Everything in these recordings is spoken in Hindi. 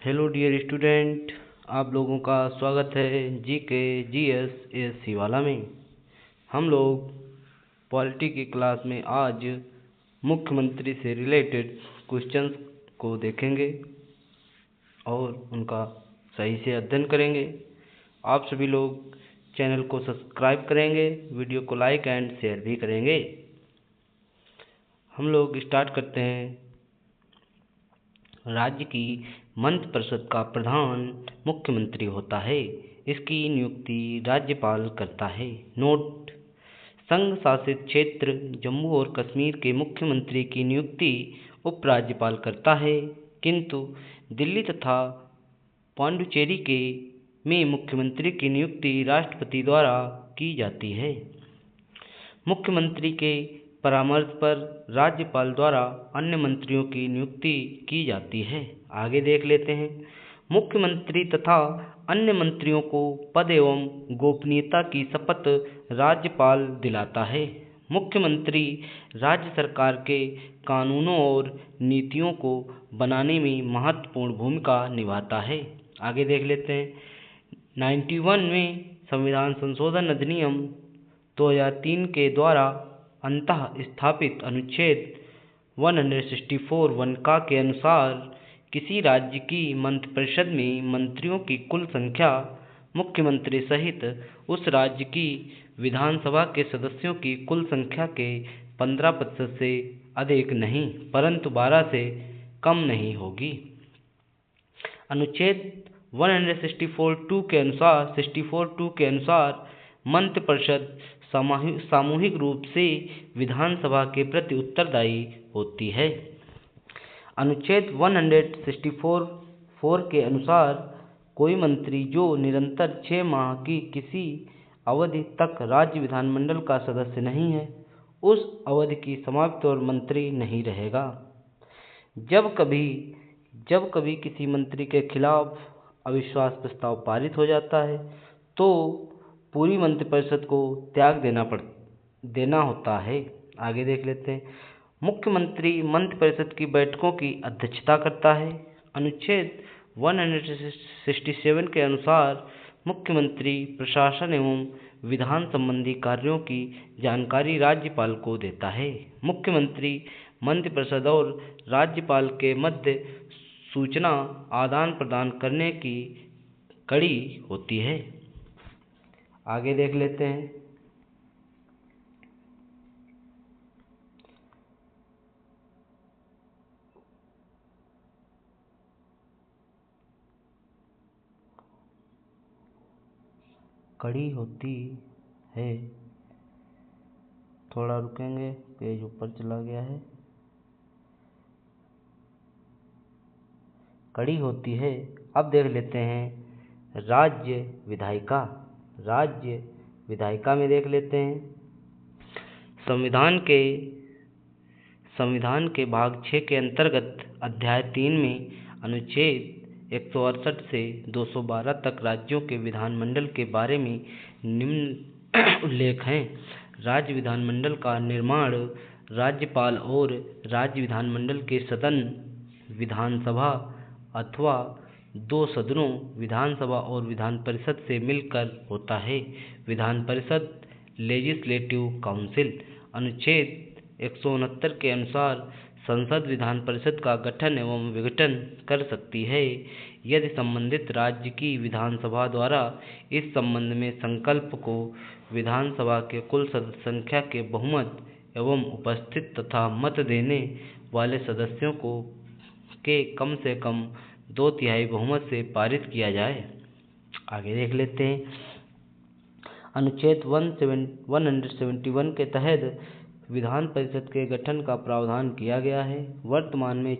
हेलो डियर स्टूडेंट, आप लोगों का स्वागत है जीके जीएस एएससी वाला में। हम लोग पॉलिटी की क्लास में आज मुख्यमंत्री से रिलेटेड क्वेश्चंस को देखेंगे और उनका सही से अध्ययन करेंगे। आप सभी लोग चैनल को सब्सक्राइब करेंगे, वीडियो को लाइक एंड शेयर भी करेंगे। हम लोग स्टार्ट करते हैं। राज्य की मंत्रिपरिषद का प्रधान मुख्यमंत्री होता है। इसकी नियुक्ति राज्यपाल करता है। नोट: संघ शासित क्षेत्र जम्मू और कश्मीर के मुख्यमंत्री की नियुक्ति उपराज्यपाल करता है, किंतु दिल्ली तथा पांडुचेरी में मुख्यमंत्री की नियुक्ति राष्ट्रपति द्वारा की जाती है। मुख्यमंत्री के परामर्श पर राज्यपाल द्वारा अन्य मंत्रियों की नियुक्ति की जाती है। आगे देख लेते हैं। मुख्यमंत्री तथा अन्य मंत्रियों को पद एवं गोपनीयता की शपथ राज्यपाल दिलाता है। मुख्यमंत्री राज्य सरकार के कानूनों और नीतियों को बनाने में महत्वपूर्ण भूमिका निभाता है। आगे देख लेते हैं। 91 में संविधान संशोधन अधिनियम 2003 के द्वारा अंतः स्थापित अनुच्छेद 164(1) के अनुसार किसी राज्य की मंत्रिपरिषद में मंत्रियों की कुल संख्या मुख्यमंत्री सहित उस राज्य की विधानसभा के सदस्यों की कुल संख्या के 15% से अधिक नहीं, परंतु 12 से कम नहीं होगी। अनुच्छेद 164(2) के अनुसार मंत्रिपरिषद सामूहिक रूप से विधानसभा के प्रति उत्तरदायी होती है। अनुच्छेद 164(4) के अनुसार कोई मंत्री जो निरंतर 6 माह की किसी अवधि तक राज्य विधानमंडल का सदस्य नहीं है, उस अवधि की समाप्ति पर मंत्री नहीं रहेगा। जब कभी किसी मंत्री के खिलाफ अविश्वास प्रस्ताव पारित हो जाता है तो पूरी मंत्रिपरिषद को त्याग देना होता है। आगे देख लेते हैं। मुख्यमंत्री मंत्रिपरिषद की बैठकों की अध्यक्षता करता है। अनुच्छेद 167 के अनुसार मुख्यमंत्री प्रशासन एवं विधान संबंधी कार्यों की जानकारी राज्यपाल को देता है। मुख्यमंत्री मंत्रिपरिषद और राज्यपाल के मध्य सूचना आदान प्रदान करने की कड़ी होती है। आगे देख लेते हैं। कड़ी होती है, थोड़ा रुकेंगे, पेज ऊपर चला गया है। कड़ी होती है। अब देख लेते हैं राज्य विधायिका में देख लेते हैं। संविधान के भाग 6 के अंतर्गत अध्याय 3 में अनुच्छेद 168 से 212 तक राज्यों के विधानमंडल के बारे में निम्न उल्लेख हैं। राज्य विधानमंडल का निर्माण राज्यपाल और राज्य विधानमंडल के सदन विधानसभा अथवा 2 सदनों विधानसभा और विधान परिषद से मिलकर होता है। Vidhan Parishad legislative council. अनुच्छेद 169 के अनुसार संसद विधान परिषद का गठन एवं विघटन कर सकती है यदि संबंधित राज्य की विधानसभा द्वारा इस संबंध में संकल्प को विधानसभा के कुल सदस्य संख्या के बहुमत एवं उपस्थित तथा मत देने वाले सदस्यों के कम से कम 2/3 बहुमत से पारित किया जाए। आगे देख लेते हैं। अनुच्छेद 171 के तहत विधान परिषद के गठन का प्रावधान किया गया है। वर्तमान में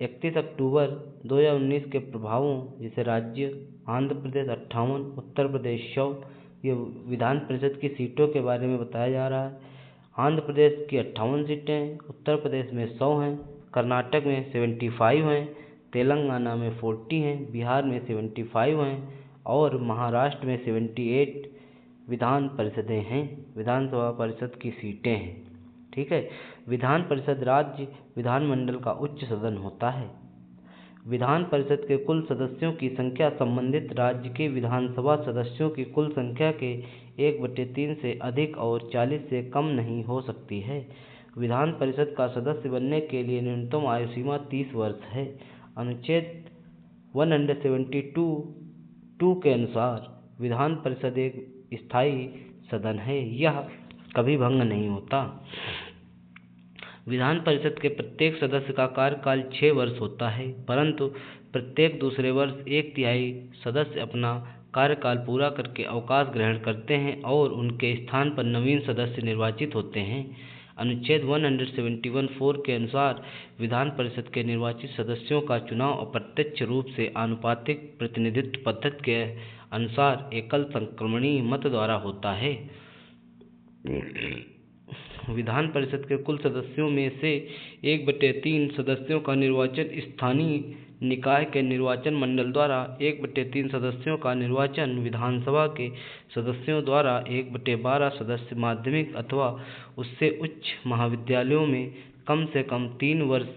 31 अक्टूबर 2019 के प्रभावों जैसे राज्य आंध्र प्रदेश 58, उत्तर प्रदेश 100, ये विधान परिषद की सीटों के बारे में बताया जा रहा है। आंध्र प्रदेश की 58 सीटें हैं, उत्तर प्रदेश में 100 हैं, कर्नाटक में 75 हैं, तेलंगाना में 40 हैं, बिहार में 75 हैं और महाराष्ट्र में 78 विधान परिषदें हैं, विधानसभा परिषद की सीटें हैं। ठीक है। विधान परिषद राज्य विधानमंडल का उच्च सदन होता है। विधान परिषद के कुल सदस्यों की संख्या संबंधित राज्य के विधानसभा सदस्यों की कुल संख्या के 1/3 से अधिक और 40 से कम नहीं हो सकती है। विधान परिषद का सदस्य बनने के लिए न्यूनतम आयु सीमा 30 वर्ष है। अनुच्छेद 172(2) के अनुसार विधान परिषद एक स्थायी सदन है, यह कभी भंग नहीं होता। विधान परिषद के प्रत्येक सदस्य का कार्यकाल 6 वर्ष होता है, परंतु प्रत्येक दूसरे वर्ष 1/3 सदस्य अपना कार्यकाल पूरा करके अवकाश ग्रहण करते हैं और उनके स्थान पर नवीन सदस्य निर्वाचित होते हैं। अनुच्छेद 171(4) के अनुसार विधान परिषद के निर्वाचित सदस्यों का चुनाव अप्रत्यक्ष रूप से आनुपातिक प्रतिनिधित्व पद्धति के अनुसार एकल संक्रमणीय मत द्वारा होता है। विधान परिषद के कुल सदस्यों में से 1/3 सदस्यों का निर्वाचन स्थानीय निकाय के निर्वाचन मंडल द्वारा, 1/3 सदस्यों का निर्वाचन विधानसभा के सदस्यों द्वारा, 1/12 सदस्य माध्यमिक अथवा उससे उच्च महाविद्यालयों में कम से कम 3 वर्ष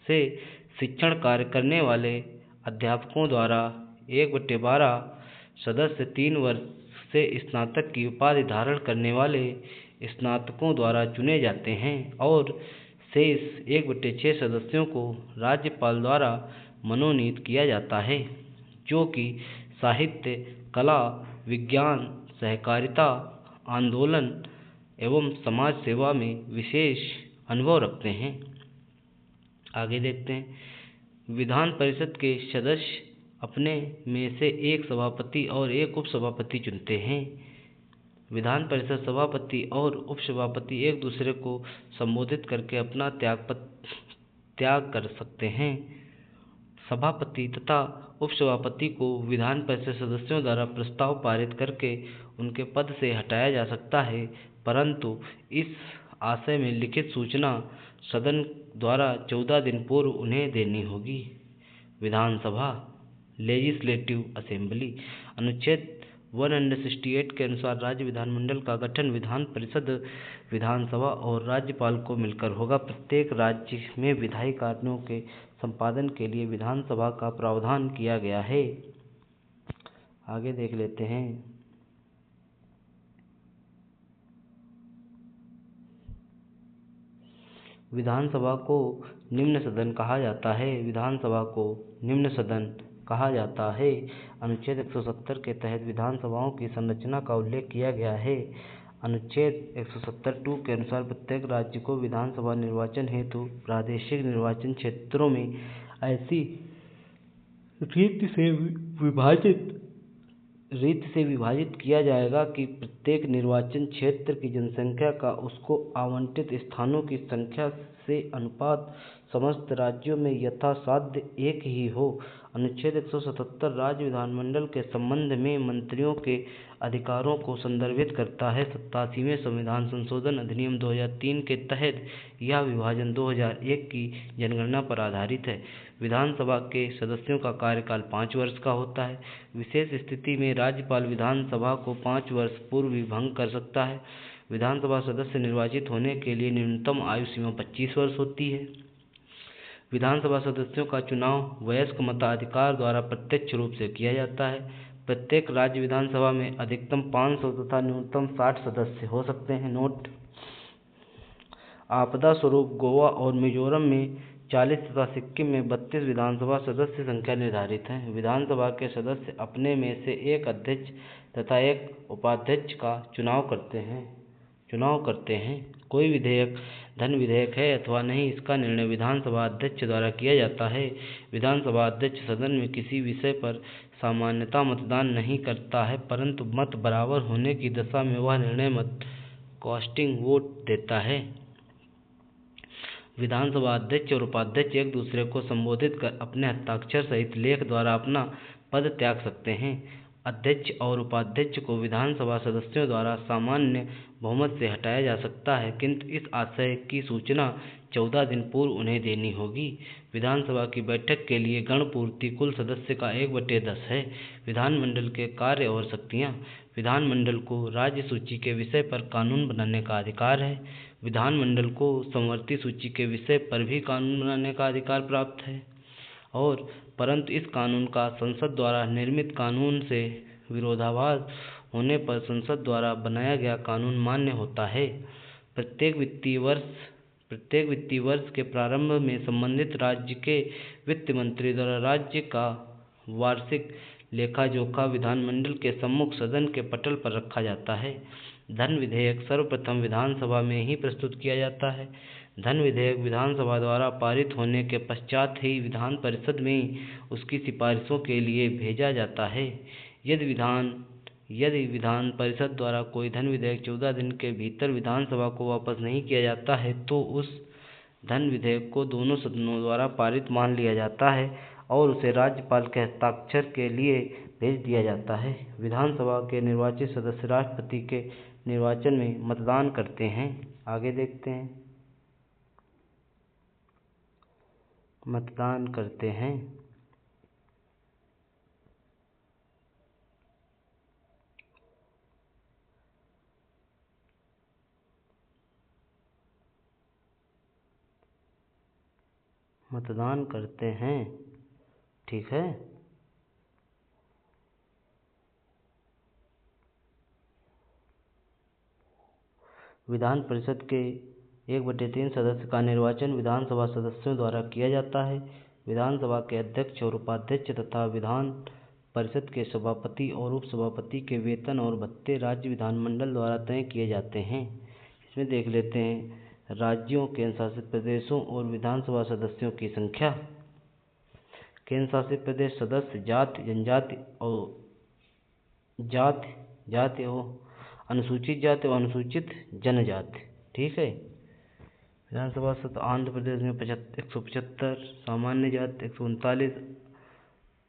से शिक्षण कार्य करने वाले अध्यापकों द्वारा, 1/12 सदस्य 3 वर्ष से स्नातक की उपाधि धारण करने वाले स्नातकों द्वारा चुने जाते हैं और शेष 1/6 सदस्यों को राज्यपाल द्वारा मनोनीत किया जाता है, जो कि साहित्य, कला, विज्ञान, सहकारिता, आंदोलन एवं समाज सेवा में विशेष अनुभव रखते हैं। आगे देखते हैं। विधान परिषद के सदस्य अपने में से एक सभापति और एक उपसभापति चुनते हैं। विधान परिषद सभापति और उपसभापति एक दूसरे को संबोधित करके अपना त्याग कर सकते हैं। सभापति तथा उपसभापति को विधान परिषद सदस्यों द्वारा प्रस्ताव पारित करके उनके पद से हटाया जा सकता है, परंतु इस आशय में लिखित सूचना सदन द्वारा 14 दिन पूर्व उन्हें देनी होगी। विधानसभा लेजिस्लेटिव असेंबली अनुच्छेद 168 के अनुसार राज्य विधानमंडल का गठन विधान परिषद, विधानसभा और राज्यपाल को मिलकर होगा। प्रत्येक राज्य में विधायी कार्यों के संपादन के लिए विधानसभा का प्रावधान किया गया है। आगे देख लेते हैं। विधानसभा को निम्न सदन कहा जाता है। विधानसभा को निम्न सदन कहा जाता है। अनुच्छेद 170 के तहत विधानसभाओं की संरचना का उल्लेख किया गया है। अनुच्छेद 170(2) के अनुसार प्रत्येक राज्य को विधानसभा निर्वाचन हेतु प्रादेशिक निर्वाचन क्षेत्रों में ऐसी रीति से विभाजित किया जाएगा कि प्रत्येक निर्वाचन क्षेत्र की जनसंख्या का उसको आवंटित स्थानों की संख्या से अनुपात समस्त राज्यों में यथासाध्य एक ही हो। अनुच्छेद 177 राज्य विधानमंडल के संबंध में मंत्रियों के अधिकारों को संदर्भित करता है। 87वें संविधान संशोधन अधिनियम 2003 के तहत यह विभाजन 2001 की जनगणना पर आधारित है। विधानसभा के सदस्यों का कार्यकाल 5 वर्ष का होता है। विशेष स्थिति में राज्यपाल विधानसभा को 5 वर्ष पूर्व भी भंग कर सकता है। विधानसभा सदस्य निर्वाचित होने के लिए न्यूनतम आयु सीमा 25 वर्ष होती है। विधानसभा सदस्यों का चुनाव वयस्क मताधिकार द्वारा प्रत्यक्ष रूप से किया जाता है। प्रत्येक राज्य विधानसभा में अधिकतम 500 तथा न्यूनतम 60 सदस्य हो सकते हैं। नोट: आपदा स्वरूप गोवा और मिजोरम में 40 तथा सिक्किम में 32 विधानसभा सदस्य संख्या निर्धारित है। विधानसभा के सदस्य अपने में से एक अध्यक्ष तथा एक उपाध्यक्ष का चुनाव करते हैं। कोई विधेयक धन विधेयक है अथवा नहीं, इसका निर्णय विधानसभा अध्यक्ष द्वारा किया जाता है। विधानसभा अध्यक्ष सदन में किसी विषय पर सामान्यतः मतदान नहीं करता है, परंतु मत बराबर होने की दशा में वह निर्णय मत कास्टिंग वोट देता है। विधानसभा अध्यक्ष और उपाध्यक्ष एक दूसरे को संबोधित कर अपने हस्ताक्षर सहित लेख द्वारा अपना पद त्याग सकते हैं। अध्यक्ष और उपाध्यक्ष को विधानसभा सदस्यों द्वारा सामान्य बहुमत से हटाया जा सकता है, किंतु इस आशय की सूचना 14 दिन पूर्व उन्हें देनी होगी। विधानसभा की बैठक के लिए गणपूर्ति कुल सदस्य का 1/10 है। विधानमंडल के कार्य और शक्तियाँ: विधानमंडल को राज्य सूची के विषय पर कानून बनाने का अधिकार है। विधानमंडल को समवर्ती सूची के विषय पर भी कानून बनाने का अधिकार प्राप्त है। और परंतु इस कानून का संसद द्वारा निर्मित कानून से विरोधाभास होने पर संसद द्वारा बनाया गया कानून मान्य होता है। प्रत्येक वित्तीय वर्ष के प्रारंभ में संबंधित राज्य के वित्त मंत्री द्वारा राज्य का वार्षिक लेखा जोखा विधानमंडल के सम्मुख सदन के पटल पर रखा जाता है। धन विधेयक सर्वप्रथम विधानसभा में ही प्रस्तुत किया जाता है। धन विधेयक विधानसभा द्वारा पारित होने के पश्चात ही विधान परिषद में उसकी सिफारिशों के लिए भेजा जाता है। यदि विधान परिषद द्वारा कोई धन विधेयक 14 दिन के भीतर विधानसभा को वापस नहीं किया जाता है तो उस धन विधेयक को दोनों सदनों द्वारा पारित मान लिया जाता है और उसे राज्यपाल के हस्ताक्षर के लिए भेज दिया जाता है। विधानसभा के निर्वाचित सदस्य राष्ट्रपति के निर्वाचन में मतदान करते हैं। आगे देखते हैं। मतदान करते हैं। मतदान करते हैं। ठीक है। विधान परिषद के 1/3 सदस्य का निर्वाचन विधानसभा सदस्यों द्वारा किया जाता है। विधानसभा के अध्यक्ष और उपाध्यक्ष तथा विधान परिषद के सभापति और उपसभापति के वेतन और भत्ते राज्य विधानमंडल द्वारा तय किए जाते हैं। इसमें देख लेते हैं राज्यों, केंद्र शासित प्रदेशों और विधानसभा सदस्यों की संख्या। केंद्र शासित प्रदेश सदस्य जाति, जनजाति और जाति और अनुसूचित जाति और अनुसूचित जनजाति। ठीक है। विधानसभा सदस्य आंध्र प्रदेश में 175, सामान्य जाति 139,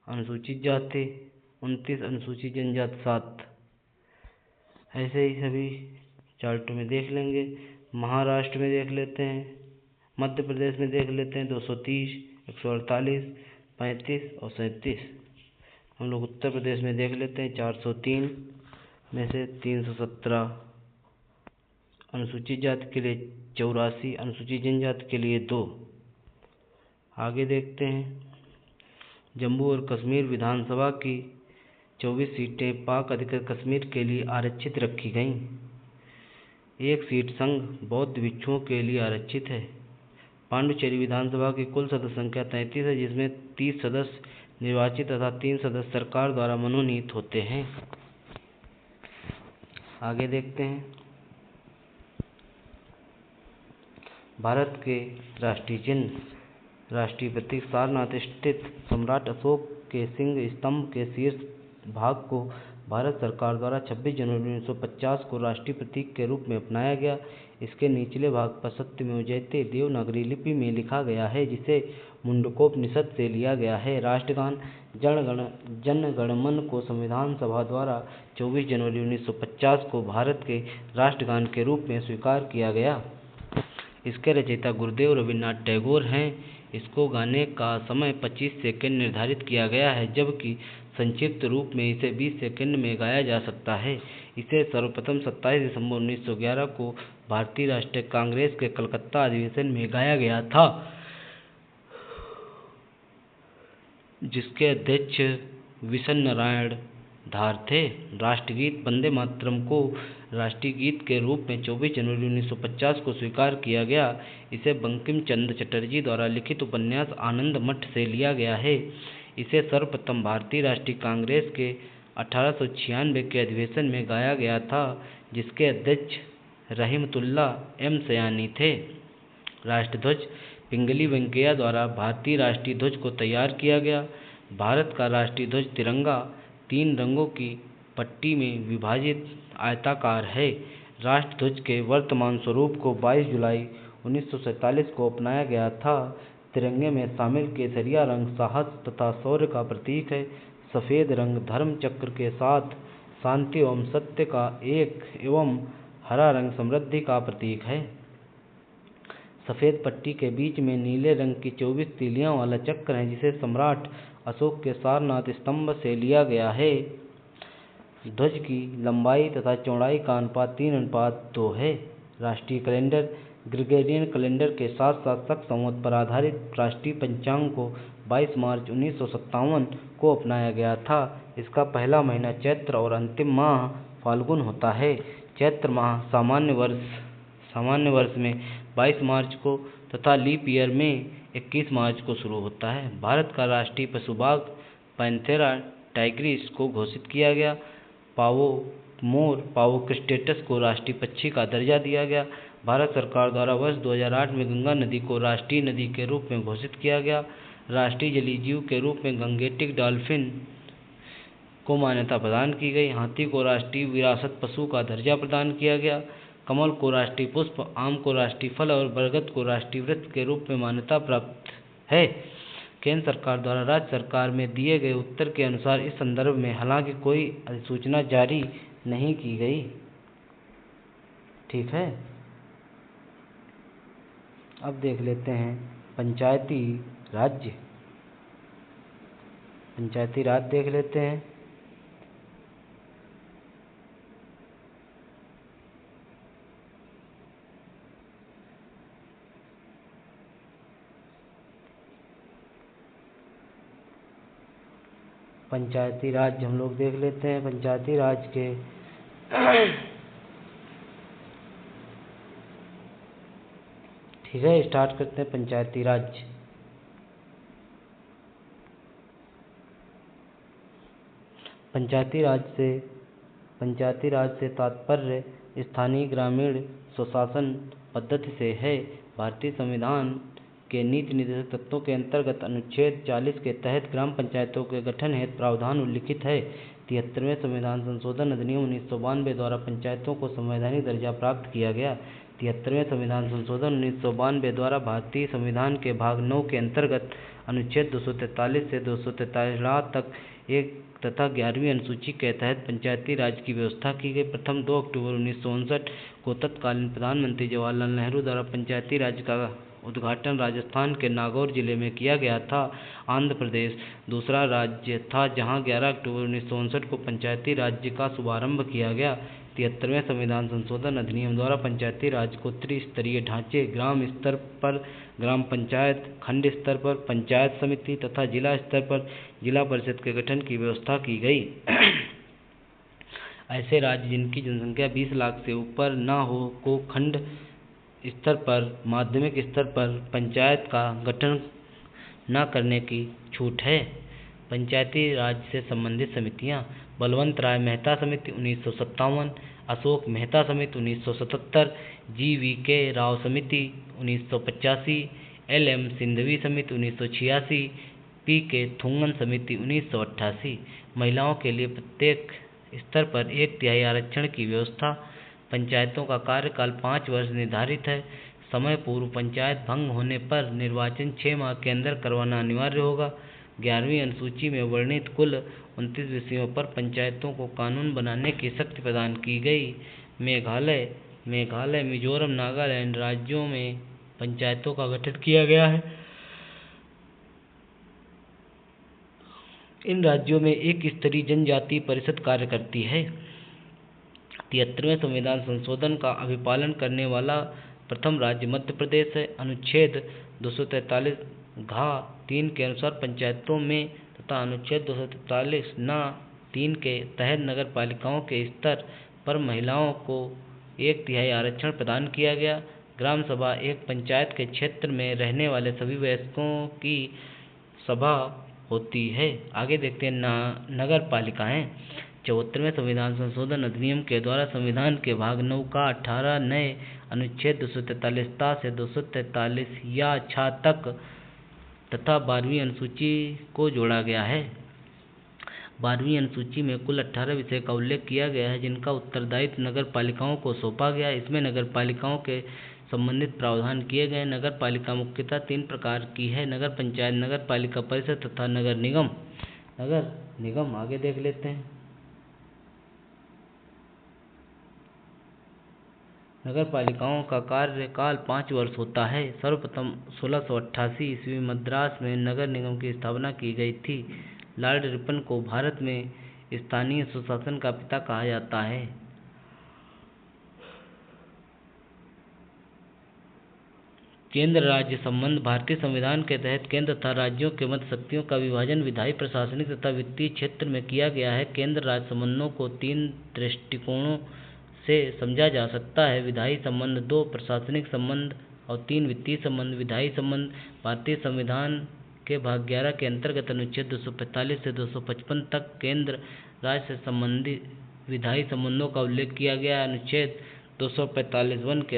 अनुसूचित जाति 29, अनुसूचित जनजाति 7। ऐसे ही सभी चार्ट में देख लेंगे। महाराष्ट्र में देख लेते हैं, मध्य प्रदेश में देख लेते हैं 230, 148, 35 और 37। हम लोग उत्तर प्रदेश में देख लेते हैं 403 में से 317 अनुसूचित जाति के लिए, 84 अनुसूचित जनजाति के लिए 2। आगे देखते हैं। जम्मू और कश्मीर विधानसभा की 24 सीटें पाक अधिकृत कश्मीर के लिए आरक्षित रखी गईं। 1 सीट संघ बौद्ध भिक्षुओं के लिए आरक्षित है। पांडुचेरी विधानसभा की कुल सदस्य संख्या 33 है, जिसमें 30 सदस्य निर्वाचित तथा 3 सदस्य सरकार द्वारा मनोनीत होते हैं। आगे देखते हैं। भारत के राष्ट्रीय चिन्ह, राष्ट्रीय प्रतीक सारनाथ स्थित सम्राट अशोक के सिंह स्तंभ के शीर्ष भाग को भारत सरकार द्वारा 26 जनवरी 1950 को राष्ट्रीय प्रतीक के रूप में अपनाया गया। इसके निचले भाग पर सत्यमेव जयते देवनागरी लिपि में लिखा गया है, जिसे मुंडकोपनिषद से लिया गया है। राष्ट्रगान जन गण मन को संविधान सभा द्वारा 24 जनवरी 1950 को भारत के राष्ट्रगान के रूप में स्वीकार किया गया। इसके रचयिता गुरुदेव रवींद्रनाथ टैगोर हैं। इसको गाने का समय 25 सेकंड निर्धारित किया गया है, जबकि संक्षिप्त रूप में इसे 20 सेकंड में गाया जा सकता है। इसे सर्वप्रथम 27 दिसंबर 1911 को भारतीय राष्ट्रीय कांग्रेस के कलकत्ता अधिवेशन में गाया गया था, जिसके अध्यक्ष विशन नारायण धार थे। राष्ट्रगीत वंदे मातरम को राष्ट्रीय गीत के रूप में 24 जनवरी 1950 को स्वीकार किया गया। इसे बंकिम चंद्र चटर्जी द्वारा लिखित उपन्यास आनंद मठ से लिया गया है। इसे सर्वप्रथम भारतीय राष्ट्रीय कांग्रेस के 1896 के अधिवेशन में गाया गया था, जिसके अध्यक्ष रहीमतुल्ला एम सयानी थे। राष्ट्रध्वज पिंगली वेंकैया द्वारा भारतीय राष्ट्रीय ध्वज को तैयार किया गया। भारत का राष्ट्रीय ध्वज तिरंगा 3 रंगों की पट्टी में विभाजित आयताकार है। राष्ट्रध्वज के वर्तमान स्वरूप को 22 जुलाई 1947 को अपनाया गया था। तिरंगे में शामिल केसरिया रंग साहस तथा शौर्य का प्रतीक है। सफ़ेद रंग धर्म चक्र के साथ शांति एवं सत्य का एक एवं हरा रंग समृद्धि का प्रतीक है। सफ़ेद पट्टी के बीच में नीले रंग की 24 तीलियां वाला चक्र है, जिसे सम्राट अशोक के सारनाथ स्तंभ से लिया गया है। ध्वज की लंबाई तथा चौड़ाई का अनुपात 3:2 है। राष्ट्रीय कैलेंडर ग्रेगोरियन कैलेंडर के साथ साथ शक संवत पर आधारित राष्ट्रीय पंचांग को 22 मार्च 1957 को अपनाया गया था। इसका पहला महीना चैत्र और अंतिम माह फाल्गुन होता है। चैत्र माह सामान्य वर्ष में 22 मार्च को तथा लीप ईयर में 21 मार्च को शुरू होता है। भारत का राष्ट्रीय पशु बाघ पैंथेरा टाइग्रिस को घोषित किया गया। पावोक्स्टेटस को राष्ट्रीय पक्षी का दर्जा दिया गया। भारत सरकार द्वारा वर्ष 2008 में गंगा नदी को राष्ट्रीय नदी के रूप में घोषित किया गया। राष्ट्रीय जलीय जीव के रूप में गंगेटिक डॉल्फिन को मान्यता प्रदान की गई। हाथी को राष्ट्रीय विरासत पशु का दर्जा प्रदान किया गया। कमल को राष्ट्रीय पुष्प, आम को राष्ट्रीय फल और बरगद को राष्ट्रीय वृक्ष के रूप में मान्यता प्राप्त है। केंद्र सरकार द्वारा राज्य सरकार में दिए गए उत्तर के अनुसार इस संदर्भ में हालांकि कोई अधिसूचना जारी नहीं की गई। ठीक है, अब देख लेते हैं पंचायती राज्य देख लेते हैं। पंचायती राज हम लोग देख लेते हैं। पंचायती राज के ठीक है, स्टार्ट करते हैं पंचायती राज। पंचायती राज से तात्पर्य स्थानीय ग्रामीण स्वशासन पद्धति से है। भारतीय संविधान के नीति निर्देशक तत्वों के अंतर्गत अनुच्छेद 40 के तहत ग्राम पंचायतों के गठन हेतु प्रावधान उल्लिखित है। 73वें संविधान संशोधन अधिनियम 1992 द्वारा पंचायतों को संवैधानिक दर्जा प्राप्त किया गया। 73वें संविधान संशोधन 1992 द्वारा भारतीय संविधान के भाग 9 के अंतर्गत अनुच्छेद 243 से 243 तक एक तथा 11वीं अनुसूची के तहत पंचायती राज की व्यवस्था की गई। प्रथम 2 अक्टूबर 1959 को तत्कालीन प्रधानमंत्री जवाहरलाल नेहरू द्वारा पंचायती राज का उद्घाटन राजस्थान के नागौर जिले में किया गया था। आंध्र प्रदेश दूसरा राज्य था जहां 11 अक्टूबर 1959 को पंचायती राज्य का शुभारंभ किया गया। 73वें संविधान संशोधन अधिनियम द्वारा पंचायती राज को त्रिस्तरीय ढांचे ग्राम स्तर पर ग्राम पंचायत, खंड स्तर पर पंचायत समिति तथा जिला स्तर पर जिला परिषद के गठन की व्यवस्था की गई। ऐसे राज्य जिनकी जनसंख्या 20 लाख से ऊपर न हो को खंड स्तर पर माध्यमिक स्तर पर पंचायत का गठन न करने की छूट है। पंचायती राज से संबंधित समितियां: बलवंत राय मेहता समिति 1957, अशोक मेहता समिति 1977, GVK राव समिति 1985, LM सिंधवी समिति 1986, PK थुंगन समिति 1988। महिलाओं के लिए प्रत्येक स्तर पर 1/3 आरक्षण की व्यवस्था। पंचायतों का कार्यकाल 5 वर्ष निर्धारित है। समय पूर्व पंचायत भंग होने पर निर्वाचन 6 माह के अंदर करवाना अनिवार्य होगा। 11वीं अनुसूची में वर्णित कुल 29 विषयों पर पंचायतों को कानून बनाने की शक्ति प्रदान की गई। मेघालय, मिजोरम, नागालैंड राज्यों में पंचायतों का गठन किया गया है। इन राज्यों में एक स्तरीय जनजातीय परिषद कार्य करती है। 73वें संविधान संशोधन का अभिपालन करने वाला प्रथम राज्य मध्य प्रदेश है। अनुच्छेद 243(3) के अनुसार पंचायतों में तथा अनुच्छेद 243(3) के तहत नगर पालिकाओं के स्तर पर महिलाओं को 1/3 आरक्षण प्रदान किया गया। ग्राम सभा एक पंचायत के क्षेत्र में रहने वाले सभी वयस्कों की सभा होती है। आगे देखते हैं नगर पालिकाएं। 74वें संविधान संशोधन अधिनियम के द्वारा संविधान के भाग 9 का 18 नए अनुच्छेद 243 से 243 तक तथा 12वीं अनुसूची को जोड़ा गया है। 12वीं अनुसूची में कुल 18 विषय का उल्लेख किया गया है जिनका उत्तरदायित्व नगर पालिकाओं को सौंपा गया। इसमें नगर पालिकाओं के संबंधित प्रावधान किए गए। नगर पालिका मुख्यतः 3 प्रकार की है: नगर पंचायत, नगर पालिका परिषद तथा नगर निगम। आगे देख लेते हैं। नगर पालिकाओं का कार्यकाल 5 वर्ष होता है। सर्वप्रथम 1688 ईस्वी में मद्रास में नगर निगम की स्थापना की गई थी। लॉर्ड रिपन को भारत में स्थानीय स्वशासन का पिता कहा जाता है। केंद्र राज्य संबंध। भारतीय संविधान के तहत केंद्र तथा राज्यों के मध्य शक्तियों का विभाजन विधायी, प्रशासनिक तथा वित्तीय क्षेत्र में किया गया है। केंद्र राज्य संबंधों को 3 दृष्टिकोणों से समझा जा सकता है: विधायी संबंध, 2 प्रशासनिक संबंध और 3 वित्तीय संबंध। विधायी संबंध। भारतीय संविधान के भाग 11 के अंतर्गत अनुच्छेद 245 से 255 तक केंद्र राज्य से संबंधित विधायी संबंधों का उल्लेख किया गया है। अनुच्छेद 245 के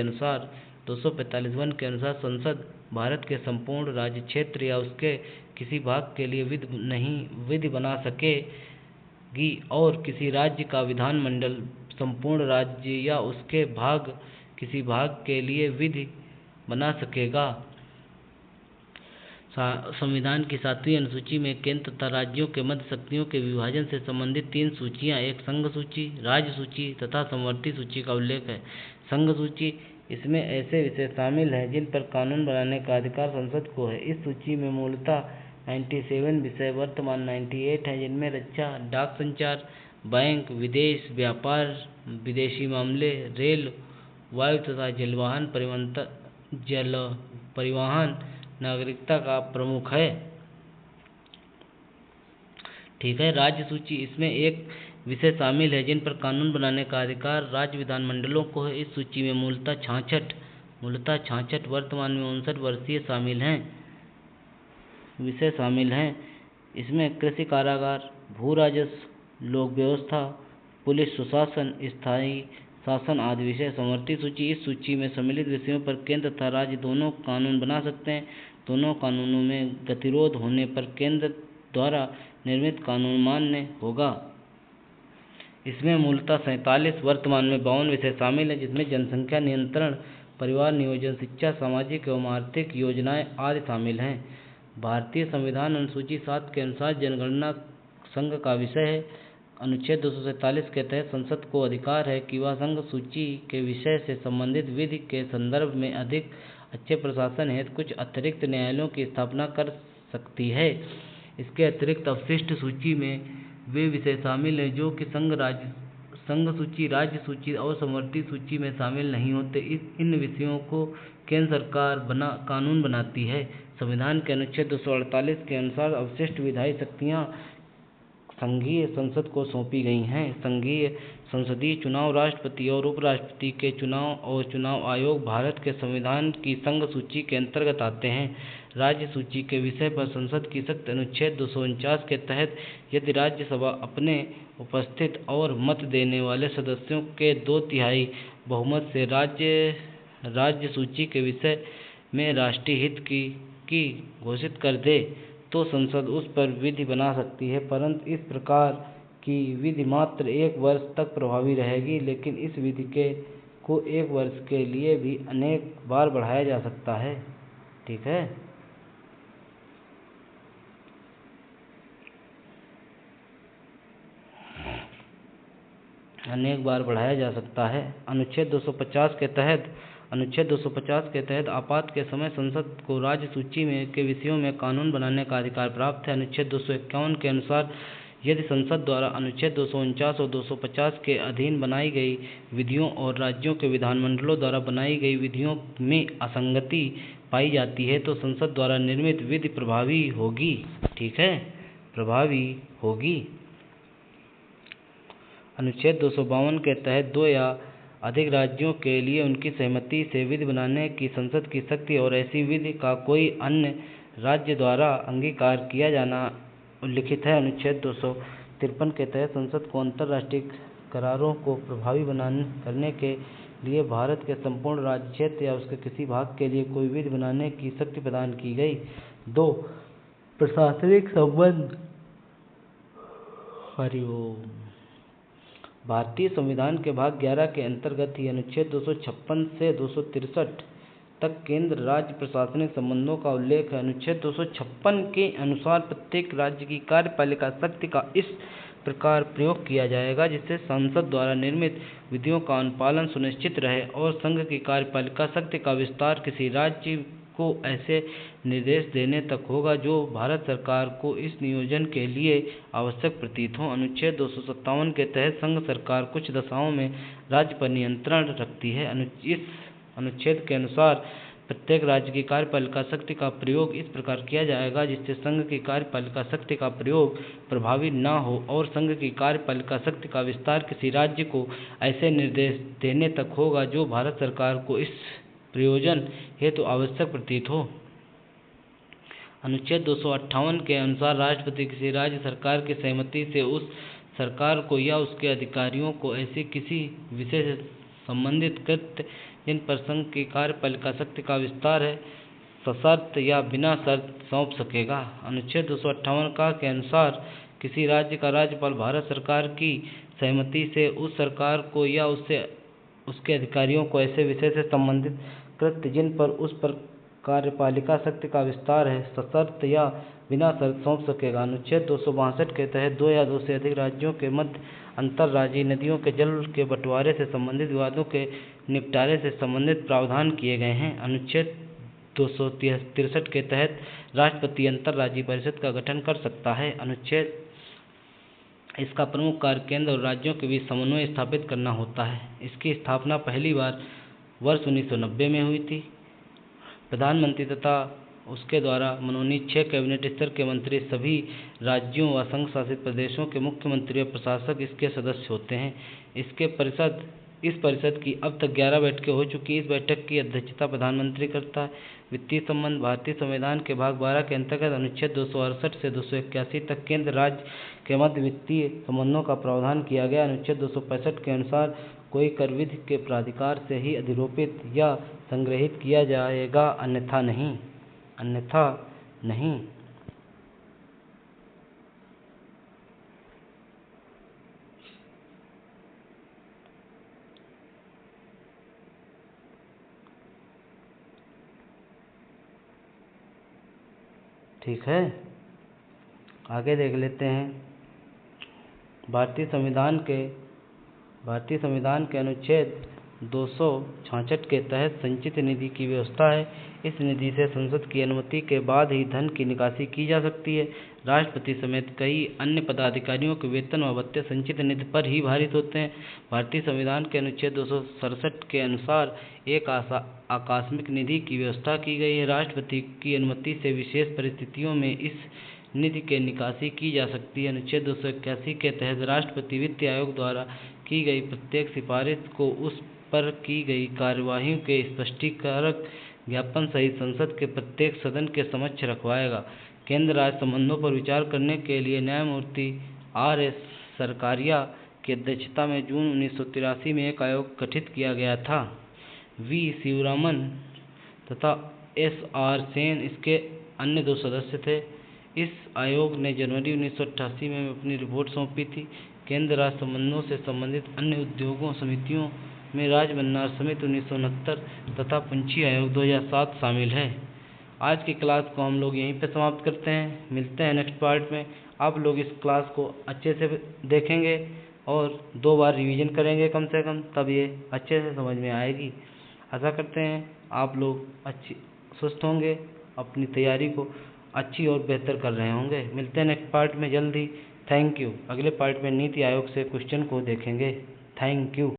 अनुसार संसद भारत के संपूर्ण राज्य क्षेत्र या उसके किसी भाग के लिए विधि बना सकेगी और किसी राज्य का विधानमंडल संपूर्ण राज्य या उसके किसी भाग के लिए विधि बना सकेगा। संविधान की 7वीं अनुसूची में केंद्र तथा राज्यों के मध्य शक्तियों के विभाजन से संबंधित 3 सूचियां, एक संघ सूची, राज्य सूची तथा समवर्ती सूची का उल्लेख है। संघ सूची। इसमें ऐसे विषय शामिल हैं जिन पर कानून बनाने का अधिकार संसद को है। इस सूची में मूलतः 97 विषय वर्तमान 98 हैं, जिनमें रक्षा, डाक संचार, बैंक, विदेश व्यापार, विदेशी मामले, रेल, वायु तथा जल परिवहन, नागरिकता का प्रमुख है। ठीक है। राज्य सूची। इसमें एक विषय शामिल है जिन पर कानून बनाने का अधिकार राज्य विधानमंडलों को है। इस सूची में मूलतः 66 वर्तमान में 59 वर्षीय विषय शामिल हैं। इसमें कृषि कारागार, भू राजस्व, लोक व्यवस्था, पुलिस सुशासन, स्थायी शासन आदि विषय। समवर्ती सूची। इस सूची में सम्मिलित विषयों पर केंद्र तथा राज्य दोनों कानून बना सकते हैं। दोनों कानूनों में गतिरोध होने पर केंद्र द्वारा निर्मित कानून मान्य होगा। इसमें मूलतः 47 वर्तमान में 52 विषय शामिल हैं, जिसमें जनसंख्या नियंत्रण, परिवार नियोजन, शिक्षा, सामाजिक एवं आर्थिक योजनाएं आदि शामिल हैं। भारतीय संविधान अनुसूची 7 के अनुसार जनगणना संघ का विषय है। अनुच्छेद 247 के तहत संसद को अधिकार है कि वह संघ सूची के विषय से संबंधित विधि के संदर्भ में अधिक अच्छे प्रशासन हेतु कुछ अतिरिक्त न्यायालयों की स्थापना कर सकती है। इसके अतिरिक्त अवशिष्ट सूची में वे विषय शामिल हैं जो कि संघ सूची, राज्य सूची और समवर्ती सूची में शामिल नहीं होते। इन विषयों को केंद्र सरकार कानून बनाती है। संविधान के अनुच्छेद 248 के अनुसार अवशिष्ट विधायी शक्तियां संघीय संसद को सौंपी गई हैं। संसदीय चुनाव, राष्ट्रपति और उपराष्ट्रपति के चुनाव और चुनाव आयोग भारत के संविधान की संघ सूची के अंतर्गत आते हैं। राज्य सूची के विषय पर संसद की शक्ति अनुच्छेद 249 के तहत यदि राज्यसभा अपने उपस्थित और मत देने वाले सदस्यों के 2/3 बहुमत से राज्य सूची के विषय में राष्ट्रीय हित की घोषित कर दे तो संसद उस पर विधि बना सकती है, परंतु इस प्रकार की विधि मात्र 1 वर्ष तक प्रभावी रहेगी, लेकिन इस विधि को 1 वर्ष के लिए भी अनेक बार बढ़ाया जा सकता है। ठीक है। अनेक बार बढ़ाया जा सकता है। अनुच्छेद 250 के तहत आपात के समय संसद को राज्य सूची के विषयों में कानून बनाने का अधिकार प्राप्त है। अनुच्छेद 251 के अनुसार यदि संसद द्वारा अनुच्छेद 249 और 250 के अधीन बनाई गई विधियों और राज्यों के विधानमंडलों द्वारा बनाई गई विधियों में असंगति पाई जाती है तो संसद द्वारा निर्मित विधि प्रभावी होगी। ठीक है, प्रभावी होगी। अनुच्छेद 252 के तहत 2 या अधिक राज्यों के लिए उनकी सहमति से विधि बनाने की संसद की शक्ति और ऐसी विधि का कोई अन्य राज्य द्वारा अंगीकार किया जाना उल्लिखित है। अनुच्छेद 253 के तहत संसद को अंतर्राष्ट्रीय करारों को प्रभावी करने के लिए भारत के संपूर्ण राज्य क्षेत्र या उसके किसी भाग के लिए कोई विधि बनाने की शक्ति प्रदान की गई। 2 प्रशासनिक संबंध। हरिओम। भारतीय संविधान के भाग 11 के अंतर्गत ही अनुच्छेद 256 से 263 तक केंद्र राज्य प्रशासनिक संबंधों का उल्लेख है। अनुच्छेद 256 के अनुसार प्रत्येक राज्य की कार्यपालिका शक्ति का इस प्रकार प्रयोग किया जाएगा जिससे संसद द्वारा निर्मित विधियों का अनुपालन सुनिश्चित रहे और संघ की कार्यपालिका शक्ति का विस्तार किसी राज्य को ऐसे निर्देश देने तक होगा जो भारत सरकार को इस नियोजन के लिए आवश्यक प्रतीत हो। अनुच्छेद 257 के तहत संघ सरकार कुछ दशाओं में राज्य पर नियंत्रण रखती है। इस अनुच्छेद के अनुसार प्रत्येक राज्य की कार्यपालिका शक्ति का प्रयोग इस प्रकार किया जाएगा जिससे संघ की कार्यपालिका शक्ति का प्रयोग प्रभावी न हो और संघ की कार्यपालिका शक्ति का विस्तार किसी राज्य को ऐसे निर्देश देने तक होगा जो भारत सरकार को इस प्रयोजन हेतु आवश्यक प्रतीत हो। अनुच्छेद 258 के अनुसार राष्ट्रपति किसी राज्य सरकार की सहमति से उस सरकार को या उसके अधिकारियों को ऐसे किसी विशेष संबंधित कृत्य जिन पर संघ की कार्यपालिका शक्ति का विस्तार है सशर्त या बिना शर्त सौंप सकेगा। अनुच्छेद 258 का के अनुसार किसी राज्य का राज्यपाल भारत सरकार की सहमति से उस सरकार को या उसके अधिकारियों को ऐसे विषय से संबंधित कृत्य जिन पर उस पर कार्यपालिका शक्ति का विस्तार है सशर्त या बिना शर्त सौंप सकेगा। अनुच्छेद 262 के तहत दो या दो से अधिक राज्यों के मध्य अंतर्राज्यीय नदियों के जल के बंटवारे से संबंधित विवादों के निपटारे से संबंधित प्रावधान किए गए हैं। अनुच्छेद 263 के तहत राष्ट्रपति अंतर्राज्यीय परिषद का गठन कर सकता है। अनुच्छेद इसका प्रमुख कार्य केंद्र और राज्यों के बीच समन्वय स्थापित करना होता है। इसकी स्थापना पहली बार वर्ष 1990 में हुई थी। प्रधानमंत्री तथा उसके द्वारा मनोनीत 6 कैबिनेट स्तर के मंत्री सभी राज्यों व संघ शासित प्रदेशों के मुख्यमंत्री और प्रशासक इसके सदस्य होते हैं। इस परिषद की अब तक 11 बैठकें हो चुकी। इस बैठक की अध्यक्षता प्रधानमंत्री करता है। वित्तीय संबंध भारतीय संविधान के भाग 12 के अंतर्गत अनुच्छेद 268 से 281 तक केंद्र राज्य के मध्य वित्तीय संबंधों का प्रावधान किया गया। अनुच्छेद 265 के अनुसार कोई कर विधि के प्राधिकार से ही अधिरोपित या संग्रहित किया जाएगा अन्यथा नहीं। ठीक है, आगे देख लेते हैं। भारतीय संविधान के अनुच्छेद 266 के तहत संचित निधि की व्यवस्था है। इस निधि से संसद की अनुमति के बाद ही धन की निकासी की जा सकती है। राष्ट्रपति समेत कई अन्य पदाधिकारियों के वेतन व भत्ते संचित निधि पर ही भारित होते हैं। भारतीय संविधान के अनुच्छेद 267 के अनुसार एक आकस्मिक निधि की व्यवस्था की गई है। राष्ट्रपति की अनुमति से विशेष परिस्थितियों में इस निधि की निकासी की जा सकती है। अनुच्छेद 281 के तहत राष्ट्रपति वित्त आयोग द्वारा की गई प्रत्येक सिफारिश को उस पर की गई कार्यवाहियों के स्पष्टीकारक ज्ञापन सहित संसद के प्रत्येक सदन के समक्ष रखवाएगा। केंद्र राज्य संबंधों पर विचार करने के लिए न्यायमूर्ति R.S. सरकारिया की अध्यक्षता में जून 1983 में एक आयोग गठित किया गया था। V. शिवरामन तथा S.R. सेन इसके अन्य 2 सदस्य थे। इस आयोग ने जनवरी 1988 में अपनी रिपोर्ट सौंपी थी। केंद्र राज्य संबंधों से संबंधित अन्य उद्योगों समितियों में राज्य भंडार समिति 1969 तथा पंछी आयोग 2007 शामिल है। आज की क्लास को हम लोग यहीं पे समाप्त करते हैं। मिलते हैं नेक्स्ट पार्ट में। आप लोग इस क्लास को अच्छे से देखेंगे और 2 बार रिवीजन करेंगे कम से कम, तब ये अच्छे से समझ में आएगी। आशा करते हैं आप लोग सुस्त होंगे, अपनी तैयारी को अच्छी और बेहतर कर रहे होंगे। मिलते हैं नेक्स्ट पार्ट में जल्दी। Thank you. अगले पार्ट में नीति आयोग से क्वेश्चन को देखेंगे। Thank you.